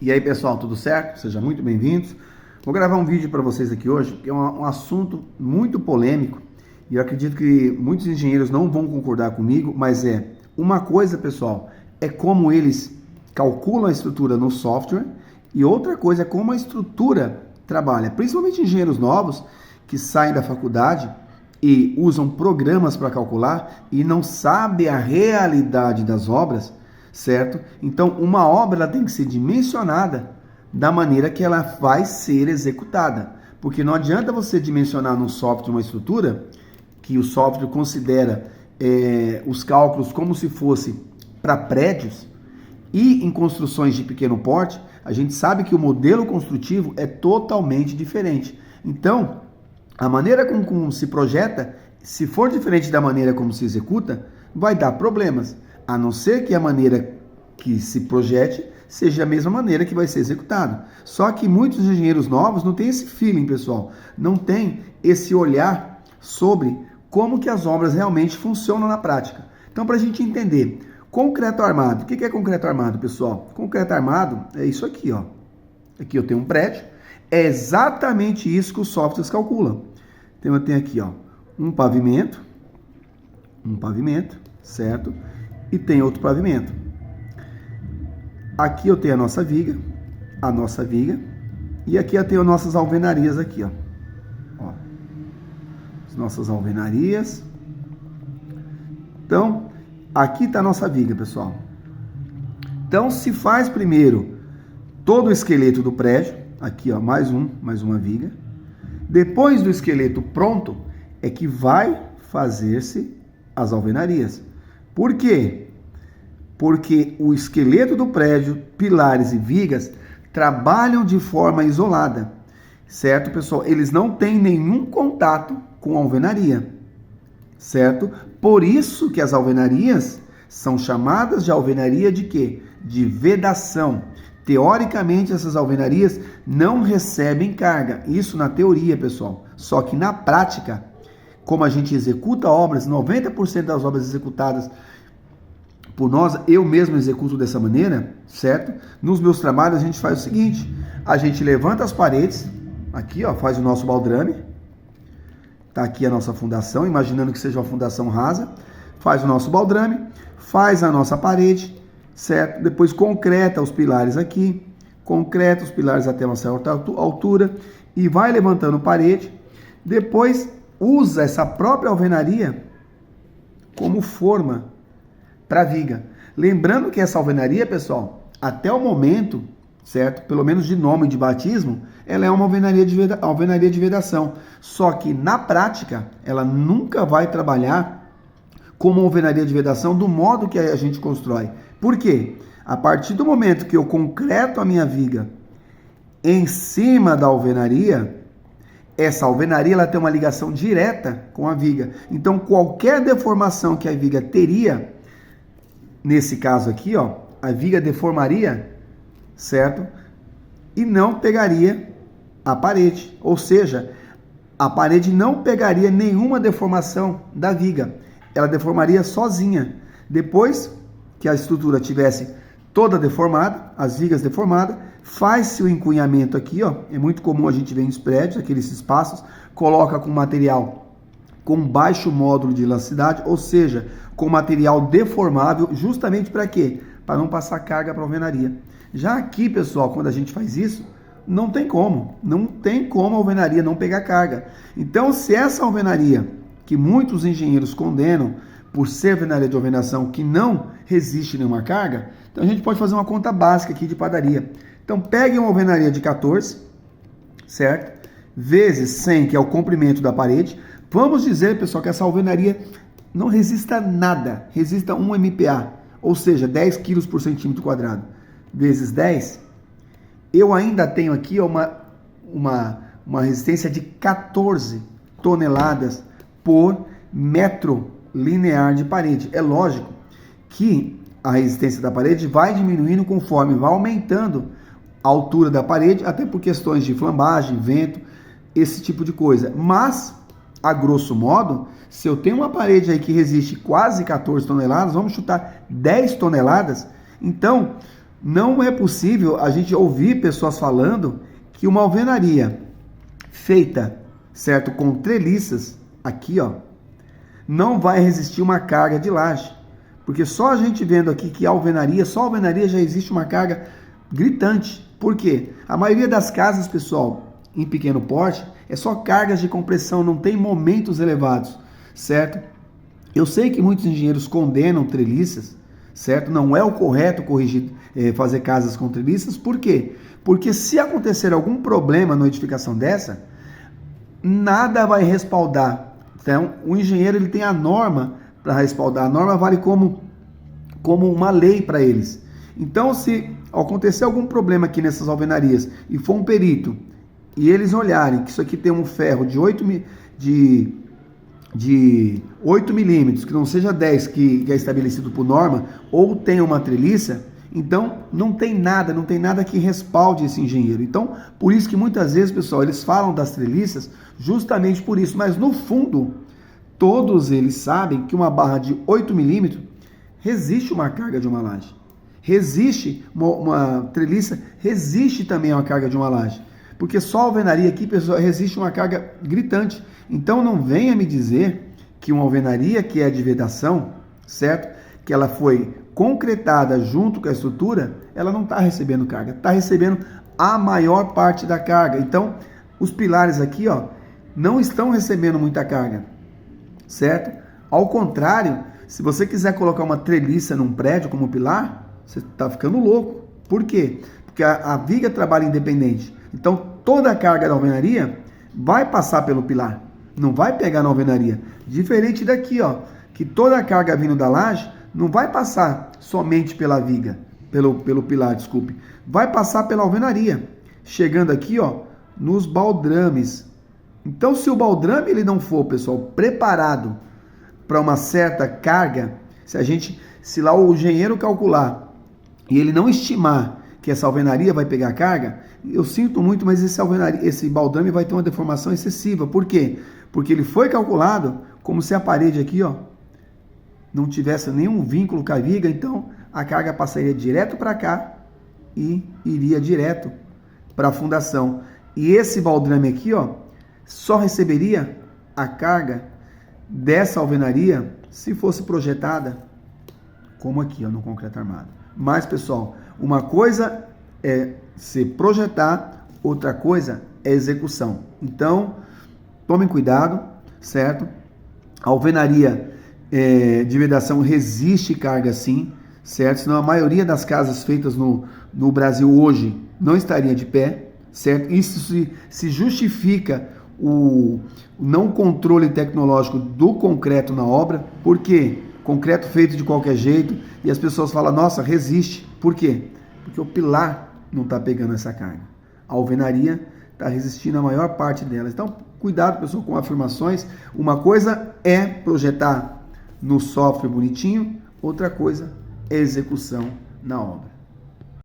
E aí, pessoal, tudo certo? Sejam muito bem-vindos. Vou gravar um vídeo para vocês aqui hoje, que é um assunto muito polêmico, e eu acredito que muitos engenheiros não vão concordar comigo, mas uma coisa, pessoal, é como eles calculam a estrutura no software, e outra coisa é como a estrutura trabalha. Principalmente engenheiros novos que saem da faculdade e usam programas para calcular e não sabem a realidade das obras, certo? Então, uma obra ela tem que ser dimensionada da maneira que ela vai ser executada. Porque não adianta você dimensionar no software uma estrutura que o software considera os cálculos como se fosse para prédios, e em construções de pequeno porte, a gente sabe que o modelo construtivo é totalmente diferente. Então, a maneira como se projeta, se for diferente da maneira como se executa, vai dar problemas. A não ser que a maneira que se projete seja a mesma maneira que vai ser executado. Só que muitos engenheiros novos não têm esse feeling, pessoal. Não tem esse olhar sobre como que as obras realmente funcionam na prática. Então, para a gente entender, concreto armado. O que é concreto armado, pessoal? Concreto armado é isso aqui, ó. Aqui eu tenho um prédio. É exatamente isso que os softwares calculam. Então, eu tenho aqui, ó, um pavimento, certo? E tem outro pavimento. Aqui eu tenho a nossa viga, e aqui eu tenho nossas alvenarias aqui, ó. As nossas alvenarias. Então, aqui está a nossa viga, pessoal. Então, se faz primeiro todo o esqueleto do prédio, aqui, ó, mais uma viga. Depois do esqueleto pronto, é que vai fazer-se as alvenarias. Por quê? Porque o esqueleto do prédio, pilares e vigas, trabalham de forma isolada, certo, pessoal? Eles não têm nenhum contato com a alvenaria, certo? Por isso que as alvenarias são chamadas de alvenaria de quê? De vedação. Teoricamente, essas alvenarias não recebem carga. Isso na teoria, pessoal. Só que na prática, como a gente executa obras, 90% das obras executadas por nós, eu mesmo executo dessa maneira, certo? Nos meus trabalhos a gente faz o seguinte, a gente levanta as paredes, aqui ó, faz o nosso baldrame, tá aqui a nossa fundação, imaginando que seja uma fundação rasa, faz o nosso baldrame, faz a nossa parede, certo? Depois concreta os pilares aqui, concreta os pilares até uma certa altura e vai levantando parede, depois usa essa própria alvenaria como forma para viga. Lembrando que essa alvenaria, pessoal, até o momento, certo? Pelo menos de nome de batismo, ela é uma alvenaria de vedação. Só que na prática, ela nunca vai trabalhar como alvenaria de vedação do modo que a gente constrói. Por quê? A partir do momento que eu concreto a minha viga em cima da alvenaria, essa alvenaria ela tem uma ligação direta com a viga. Então, qualquer deformação que a viga teria, nesse caso aqui, ó, a viga deformaria, certo? E não pegaria a parede. Ou seja, a parede não pegaria nenhuma deformação da viga. Ela deformaria sozinha. Depois que a estrutura tivesse toda deformada, as vigas deformadas, faz-se o encunhamento aqui, ó. É muito comum a gente ver nos prédios, aqueles espaços, coloca com material com baixo módulo de elasticidade, ou seja, com material deformável, justamente para quê? Para não passar carga para a alvenaria. Já aqui, pessoal, quando a gente faz isso, não tem como a alvenaria não pegar carga. Então, se essa alvenaria, que muitos engenheiros condenam por ser alvenaria de alvenação que não resiste nenhuma carga, então a gente pode fazer uma conta básica aqui de padaria. Então, pegue uma alvenaria de 14, certo? Vezes 100, que é o comprimento da parede. Vamos dizer, pessoal, que essa alvenaria não resista nada, resista 1 MPa, ou seja, 10 kg por centímetro quadrado, vezes 10, eu ainda tenho aqui uma resistência de 14 toneladas por metro linear de parede. É lógico que a resistência da parede vai diminuindo conforme vai aumentando a altura da parede, até por questões de flambagem, vento, esse tipo de coisa. Mas, a grosso modo, se eu tenho uma parede aí que resiste quase 14 toneladas, vamos chutar 10 toneladas, então Não é possível a gente ouvir pessoas falando que uma alvenaria feita, certo, com treliças, aqui, ó, não vai resistir uma carga de laje. Porque só a gente vendo aqui que a alvenaria, só a alvenaria já existe uma carga gritante. Por quê? A maioria das casas, pessoal, em pequeno porte, é só cargas de compressão, não tem momentos elevados, certo? Eu sei que muitos engenheiros condenam treliças, certo? Não é o correto corrigir, fazer casas com treliças. Por quê? Porque se acontecer algum problema na edificação dessa, nada vai respaldar. Então, o engenheiro ele tem a norma para respaldar. A norma vale como uma lei para eles. Então, se acontecer algum problema aqui nessas alvenarias e for um perito e eles olharem que isso aqui tem um ferro de 8 milímetros, que não seja 10, que é estabelecido por norma, ou tem uma treliça, então não tem nada que respalde esse engenheiro. Então, por isso que muitas vezes, pessoal, eles falam das treliças justamente por isso, mas no fundo, todos eles sabem que uma barra de 8 milímetros resiste uma carga de uma laje. Resiste uma treliça, resiste também uma carga de uma laje. Porque só a alvenaria aqui, pessoal, resiste uma carga gritante. Então não venha me dizer que uma alvenaria que é de vedação, certo? Que ela foi concretada junto com a estrutura, ela não está recebendo carga. Está recebendo a maior parte da carga. Então, os pilares aqui, ó, não estão recebendo muita carga, certo? Ao contrário, se você quiser colocar uma treliça num prédio como pilar, você está ficando louco. Por quê? Porque a viga trabalha independente. Então, toda a carga da alvenaria vai passar pelo pilar, não vai pegar na alvenaria. Diferente daqui, ó, que toda a carga vindo da laje não vai passar somente pela viga, pelo pilar, desculpe. Vai passar pela alvenaria, chegando aqui, ó, nos baldrames. Então, se o baldrame ele não for, pessoal, preparado para uma certa carga, se lá o engenheiro calcular e ele não estimar que essa alvenaria vai pegar carga, eu sinto muito, mas esse baldrame vai ter uma deformação excessiva. Por quê? Porque ele foi calculado como se a parede aqui, ó, não tivesse nenhum vínculo com a viga, então a carga passaria direto para cá e iria direto para a fundação. E esse baldrame aqui, ó, só receberia a carga dessa alvenaria se fosse projetada como aqui, ó, no concreto armado. Mas, pessoal, uma coisa é se projetar, outra coisa é execução. Então, tomem cuidado, certo? A alvenaria de vedação resiste carga sim, certo? Senão a maioria das casas feitas no Brasil hoje não estaria de pé, certo? Isso se justifica o não controle tecnológico do concreto na obra. Por quê? Concreto feito de qualquer jeito e as pessoas falam, nossa, resiste. Por quê? Porque o pilar não está pegando essa carga. A alvenaria está resistindo a maior parte delas. Então, cuidado, pessoal, com afirmações. Uma coisa é projetar no software bonitinho, outra coisa é execução na obra.